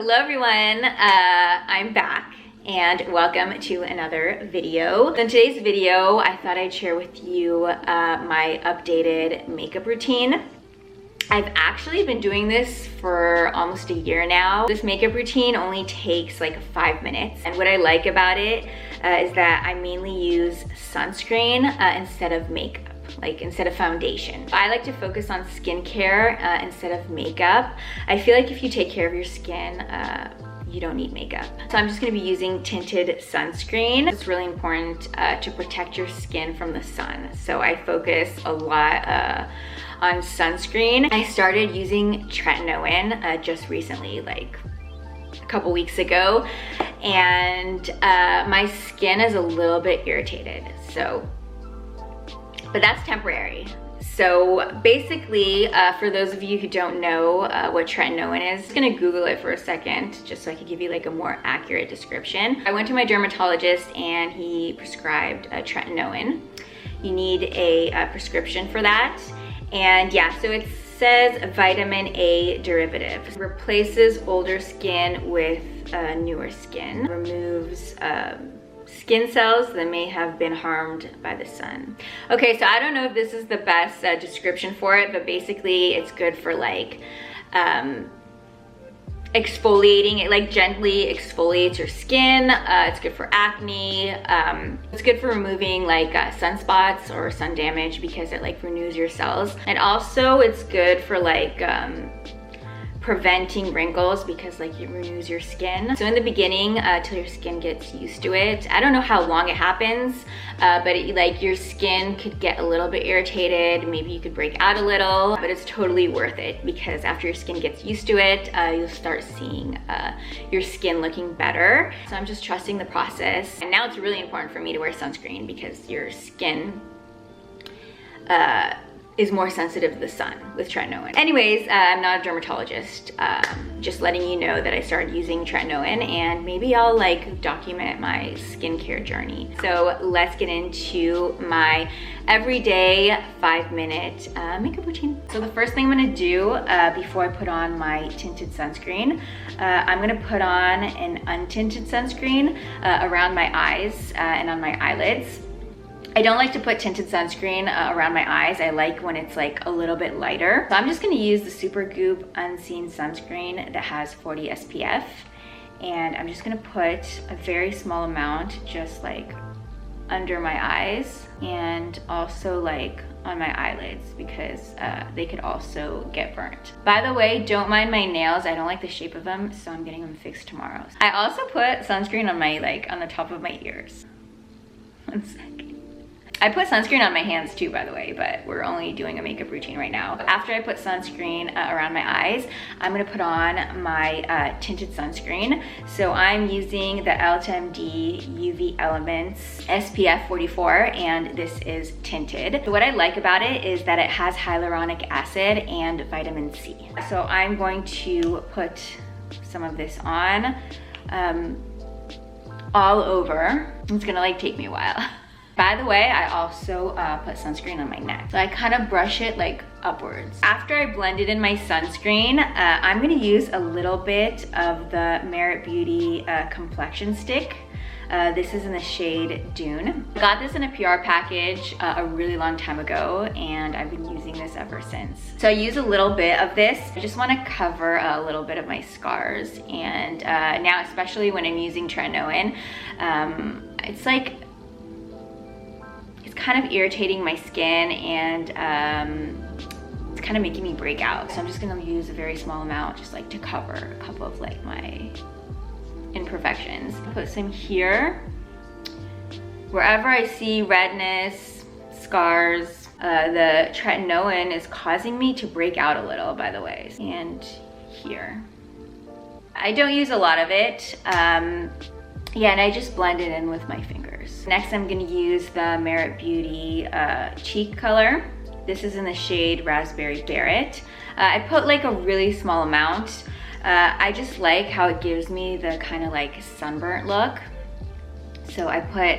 Hello everyone, I'm back and welcome to another video. In today's video, I thought I'd share with you my updated makeup routine. I've actually been doing this for almost a year now. This makeup routine only takes like 5 minutes. And what I like about it is that I mainly use sunscreen instead of makeup. Like instead of foundation. I like to focus on skincare instead of makeup. I feel like if you take care of your skin, you don't need makeup. So I'm just gonna be using tinted sunscreen. It's really important to protect your skin from the sun. So I focus a lot on sunscreen. I started using tretinoin just recently, like a couple weeks ago, and my skin is a little bit irritated. But that's temporary. So basically, for those of you who don't know what tretinoin is, I'm just gonna Google it for a second, just so I can give you like a more accurate description. I went to my dermatologist and he prescribed tretinoin. You need a prescription for that. And yeah, so it says vitamin A derivative. Replaces older skin with newer skin. Removes skin cells that may have been harmed by the sun. Okay, so I don't know if this is the best description for it, but basically it's good for like exfoliating. It like gently exfoliates your skin. It's good for acne. It's good for removing like sunspots or sun damage because it like renews your cells. And also it's good for like preventing wrinkles because like it renews your skin. So in the beginning, till your skin gets used to it, I don't know how long it happens, but like your skin could get a little bit irritated, maybe you could break out a little, but it's totally worth it because after your skin gets used to it, you'll start seeing your skin looking better. So I'm just trusting the process. And now it's really important for me to wear sunscreen because your skin is more sensitive to the sun with tretinoin. Anyways, I'm not a dermatologist, just letting you know that I started using tretinoin and maybe I'll like document my skincare journey. So let's get into my everyday 5-minute makeup routine. So the first thing I'm gonna do before I put on my tinted sunscreen, I'm gonna put on an untinted sunscreen around my eyes and on my eyelids. I don't like to put tinted sunscreen around my eyes. I like when it's like a little bit lighter. So I'm just gonna use the Supergoop Unseen Sunscreen that has 40 SPF. And I'm just gonna put a very small amount just like under my eyes and also like on my eyelids because they could also get burnt. By the way, don't mind my nails. I don't like the shape of them, so I'm getting them fixed tomorrow. I also put sunscreen on my on the top of my ears. 1 second. I put sunscreen on my hands too, by the way, but we're only doing a makeup routine right now. After I put sunscreen around my eyes, I'm gonna put on my tinted sunscreen. So I'm using the LTMD UV Elements SPF 44, and this is tinted. So what I like about it is that it has hyaluronic acid and vitamin C. So I'm going to put some of this on all over. It's gonna like take me a while. By the way, I also put sunscreen on my neck. So I kind of brush it like upwards. After I blended in my sunscreen, I'm gonna use a little bit of the Merit Beauty complexion stick. This is in the shade Dune. I got this in a PR package a really long time ago, and I've been using this ever since. So I use a little bit of this. I just wanna cover a little bit of my scars. And now, especially when I'm using tretinoin, it's like, it's kind of irritating my skin and it's kind of making me break out. So I'm just gonna use a very small amount just like to cover a couple of like my imperfections. Put some here. Wherever I see redness, scars, the tretinoin is causing me to break out a little, by the way. And here. I don't use a lot of it. Yeah, and I just blend it in with my fingers. Next, I'm gonna use the Merit Beauty cheek color. This is in the shade Raspberry Beret. I put like a really small amount. I just like how it gives me the kind of like sunburnt look. So I put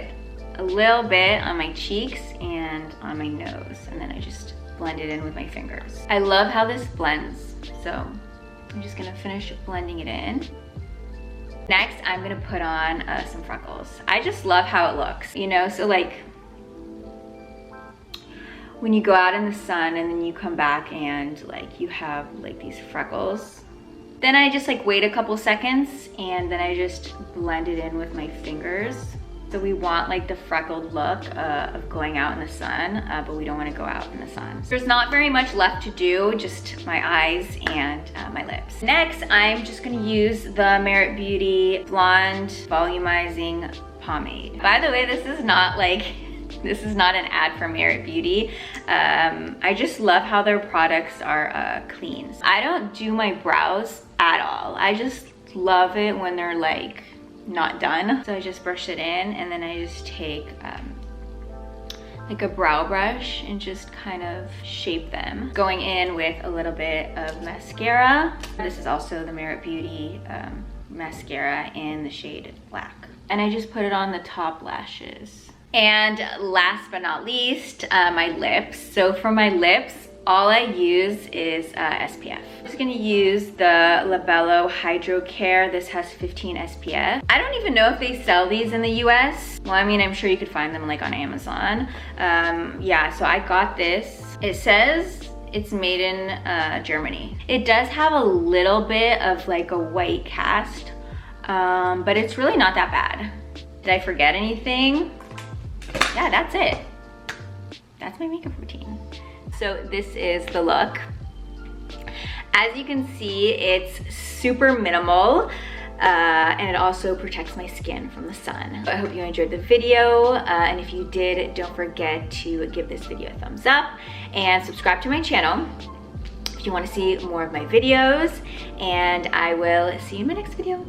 a little bit on my cheeks and on my nose, and then I just blend it in with my fingers. I love how this blends, so I'm just gonna finish blending it in. Next, I'm gonna put on some freckles. I just love how it looks, you know? So like, when you go out in the sun and then you come back and like you have like these freckles, then I just like wait a couple seconds and then I just blend it in with my fingers. So we want like the freckled look of going out in the sun, but we don't want to go out in the sun. There's not very much left to do, just my eyes and my lips. Next, I'm just gonna use the Merit Beauty Blonde Volumizing Pomade. By the way, this is not an ad for Merit Beauty. I just love how their products are clean. I don't do my brows at all. I just love it when they're like not done. So I just brush it in and then I just take like a brow brush and just kind of shape them. Going in with a little bit of mascara. This is also the Merit Beauty mascara in the shade Black. And I just put it on the top lashes. And last but not least, my lips. So for my lips, all I use is SPF. I'm just gonna use the Labello Hydro Care. This has 15 SPF. I don't even know if they sell these in the US. Well, I mean, I'm sure you could find them like on Amazon. Yeah, so I got this. It says it's made in Germany. It does have a little bit of like a white cast, but it's really not that bad. Did I forget anything? Yeah, that's it. That's my makeup routine. So this is the look. As you can see, it's super minimal and it also protects my skin from the sun. I hope you enjoyed the video, and if you did, don't forget to give this video a thumbs up and subscribe to my channel if you want to see more of my videos, and I will see you in my next video.